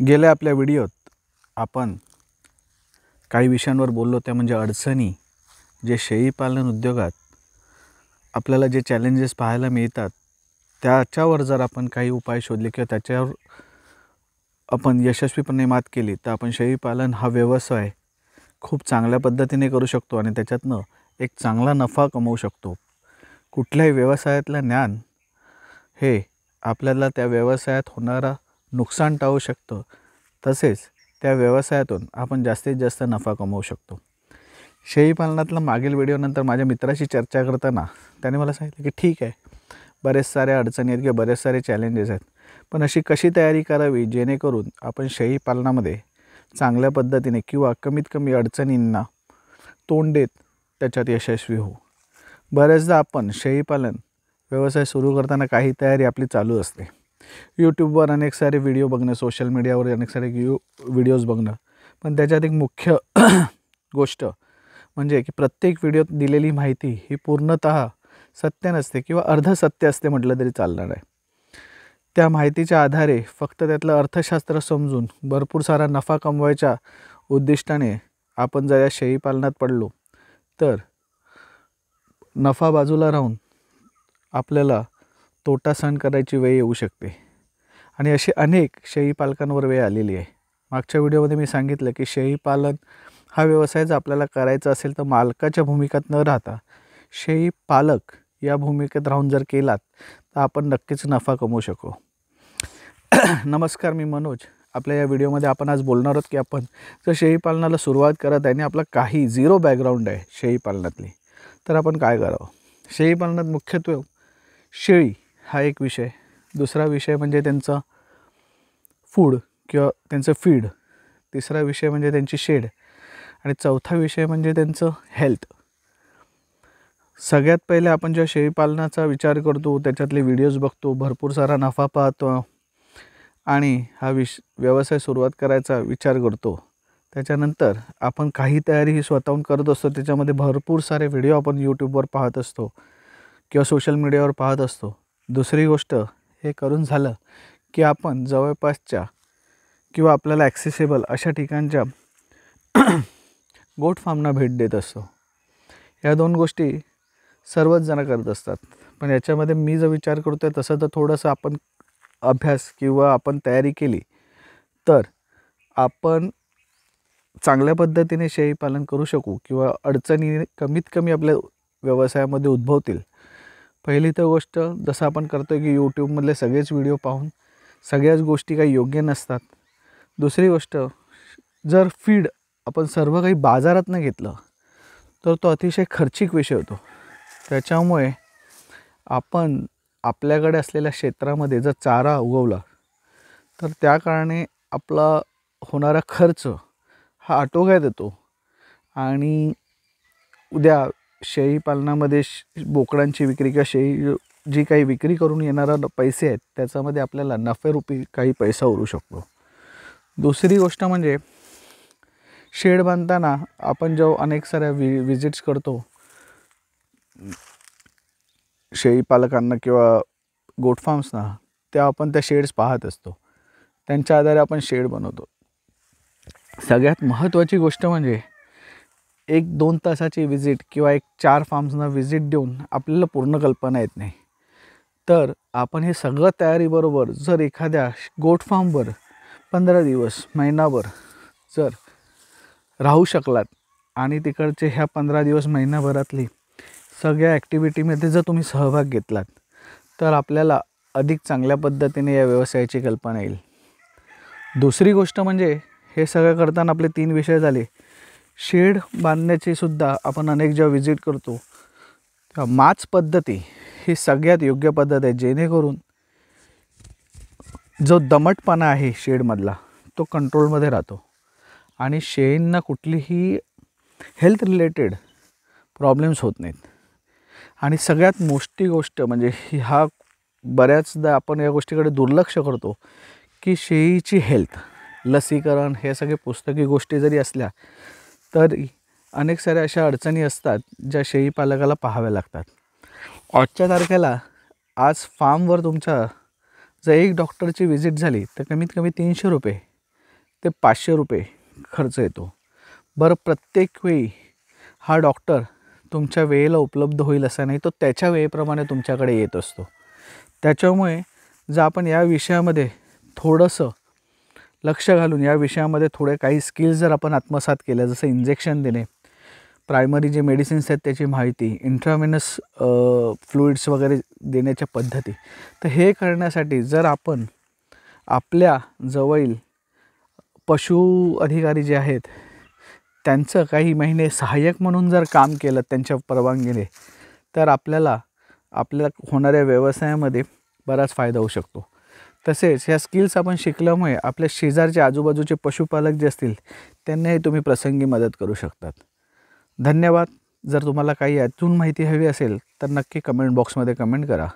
गेल्या आपल्या व्हिडिओत आपण काही विषयांवर बोललो, त्या म्हणजे अडचणी जे शेळी पालन उद्योगात आपल्याला जे चॅलेंजेस पाहायला मिळतात त्याच्यावर जर आपण काही उपाय शोधले किंवा त्याच्यावर आपण यशस्वीपणे मात केली तर आपण शेळी पालन हा व्यवसाय खूप चांगल्या पद्धतीने करू शकतो आणि त्याच्यातनं एक चांगला नफा कमवू शकतो। कुठल्याही व्यवसायातलं ज्ञान हे आपल्याला त्या व्यवसायात होणारा नुकसान टाळू शकतं, तसेच त्या व्यवसायातून आपण जास्तीत जास्त नफा कमवू शकतो। शेळी पालनातला मागील व्हिडिओनंतर माझ्या मित्राशी चर्चा करताना त्याने मला सांगितलं की ठीक आहे, बरेच सारे अडचणी आहेत किंवा बरेच सारे चॅलेंजेस आहेत, पण अशी कशी तयारी करावी जेणेकरून आपण शेळी पालनामध्ये चांगल्या पद्धतीने किंवा कमीत कमी अडचणींना तोंड देत त्याच्यात यशस्वी होऊ। बरेचदा आपण शेळी पालन व्यवसाय सुरू करताना काही तयारी आपली चालू असते। यूट्यूबवर अनेक सारे व्हिडिओ बघणं, सोशल मीडियावर अनेक सारे व्हिडिओज बघणं, पण त्याच्यात एक मुख्य गोष्ट म्हणजे की प्रत्येक व्हिडिओत दिलेली माहिती ही पूर्णतः सत्य नसते किंवा अर्धसत्य असते म्हटलं तरी चालणार आहे। त्या माहितीच्या आधारे फक्त त्यातलं अर्थशास्त्र समजून भरपूर सारा नफा कमवायच्या उद्दिष्टाने आपण जर या शेळी पालनात पडलो तर नफा बाजूला राहून आपल्याला तोटा सहन करायची वेळ येऊ शकते आणि अशी अनेक शेळी पालकांवर वेळ आलेली आहे। मागच्या व्हिडिओमध्ये मी सांगितलं की शेळी पालन हा व्यवसाय जर आपल्याला करायचा असेल तर मालकाच्या भूमिकेत न राहता शेळी पालक या भूमिकेत राहून जर केलात तर आपण नक्कीच नफा कमवू शकू। नमस्कार, मी मनोज। आपल्या या व्हिडिओमध्ये आपण आज बोलणार आहोत की आपण जर शेळी पालनाला सुरुवात करत आहे आणि आपला काही झिरो बॅकग्राऊंड आहे शेळी पालनातली, तर आपण काय करावं। शेळी पालनात मुख्यत्वे शेळी हा एक विषय, दुसरा विषय म्हणजे त्यांचा फूड किंवा त्यांचं फीड, तिसरा विषय म्हणजे त्यांची शेड आणि चौथा विषय म्हणजे त्यांचं हेल्थ। सगळ्यात पहिले आपण जेव्हा शेळी पालनाचा विचार करतो त्याच्यातले व्हिडिओज बघतो, भरपूर सारा नफा पाहतो आणि हा व्यवसाय सुरुवात करायचा विचार करतो, त्याच्यानंतर आपण काही तयारी ही स्वतःहून करत असतो। त्याच्यामध्ये भरपूर सारे व्हिडिओ आपण यूट्यूबवर पाहत असतो किंवा सोशल मीडियावर पाहत असतो। दुसरी गोष्ट हे करून झालं की आपण जवळपासच्या किंवा आपल्याला ॲक्सेसिबल अशा ठिकाणच्या गोट फार्मना भेट देत असतो। या दोन गोष्टी सर्वच जण करत असतात, पण याच्यामध्ये मी जो विचार करतो आहे तसं तर थोडंसं आपण अभ्यास किंवा आपण तयारी केली तर आपण चांगल्या पद्धतीने शेळी पालन करू शकू किंवा अडचणी कमीत कमी आपल्या व्यवसायामध्ये उद्भवतील। पहिली तर गोष्ट, जसं आपण करतो आहे की यूट्यूबमधले सगळेच व्हिडिओ पाहून सगळ्याच गोष्टी काही योग्य नसतात। दुसरी गोष्ट, जर फीड आपण सर्व काही बाजारातनं घेतलं तर तो अतिशय खर्चिक विषय होतो। त्याच्यामुळे आपण आपल्याकडे असलेल्या क्षेत्रामध्ये जर चारा उगवला तर त्या कारणे आपला होणारा खर्च हा आटोक्यात येतो आणि उद्या शेळी पालनामध्ये बोकडांची विक्री किंवा शेळी जी काही विक्री करून येणारा पैसे आहेत त्याच्यामध्ये आपल्याला नफ्यारूपी काही पैसा उरू शकतो। दुसरी गोष्ट म्हणजे शेड बांधताना आपण जेव्हा अनेक साऱ्या विजिट्स करतो शेळी पालकांना किंवा गोट फार्म्सना, त्या आपण त्या शेड्स पाहत असतो, त्यांच्या आधारे आपण शेड बनवतो। सगळ्यात महत्त्वाची गोष्ट म्हणजे 1-2 तासाची विजिट किंवा 4 फार्म्सना विजिट देऊन आपल्याला पूर्ण कल्पना येत नाही। तर आपण हे सगळं तयारीबरोबर जर एखाद्या गोट फार्मवर 15 दिवस, महिनाभर जर राहू शकलात आणि तिकडचे ह्या 15 दिवस, महिनाभरातली सगळ्या ॲक्टिव्हिटीमध्ये जर तुम्ही सहभाग घेतलात तर आपल्याला अधिक चांगल्या पद्धतीने या व्यवसायाची कल्पना येईल। दुसरी गोष्ट म्हणजे हे सगळं करताना आपले 3 विषय झाले। शेड बांधण्याची सुद्धा आपण अनेक जेव्हा विजिट करतो तेव्हा माच पद्धती ही सगळ्यात योग्य पद्धत आहे, जेणेकरून जो दमटपणा आहे शेडमधला तो कंट्रोलमध्ये राहतो आणि शेळींना कुठलीही हेल्थ रिलेटेड प्रॉब्लेम्स होत नाहीत। आणि सगळ्यात मोठी गोष्ट म्हणजे हा बऱ्याचदा आपण या गोष्टीकडे दुर्लक्ष करतो की शेळीची हेल्थ, लसीकरण हे सगळे पुस्तकी गोष्टी जरी असल्या तरी अनेक साऱ्या अशा अडचणी असतात ज्या शेळी पालकाला पाहाव्या लागतात। आजच्या तारखेला आज फार्मवर तुमच्या जर एक डॉक्टरची विजिट झाली तर कमीत कमी 300 रुपये ते 500 रुपये खर्च येतो. बरं, प्रत्येक वेळी हा डॉक्टर तुमच्या वेळेला उपलब्ध होईल असं नाही, तो त्याच्या वेळेप्रमाणे तुमच्याकडे येत असतो. त्याच्यामुळे जर आपण या विषयामध्ये थोडंसं लक्ष घालून या विषयामध्ये थोडे काही स्किल्स जर आपण आत्मसात केल्या, जसं इंजेक्शन देणे, प्रायमरी जे मेडिसिन्स आहेत त्याची माहिती, इंट्राव्हेनस फ्लुइड्स वगैरे देण्याच्या पद्धती, तर हे करण्यासाठी जर आपण आपल्या जवळील पशु अधिकारी जे आहेत त्यांचं काही महिने सहाय्यक म्हणून जर काम केलं त्यांच्या परवानगीने, तर आपल्याला होणाऱ्या व्यवसायामध्ये बराच फायदा होऊ शकतो. तसेच ह्या स्किल्स आपण शिकल्यामुळे आपल्या शेजारचे आजूबाजूचे पशुपालक जे असतील त्यांनाही तुम्ही प्रसंगी मदत करू शकतात. धन्यवाद. जर तुम्हाला काही यातून माहिती हवी असेल तर नक्की कमेंट बॉक्समध्ये कमेंट करा.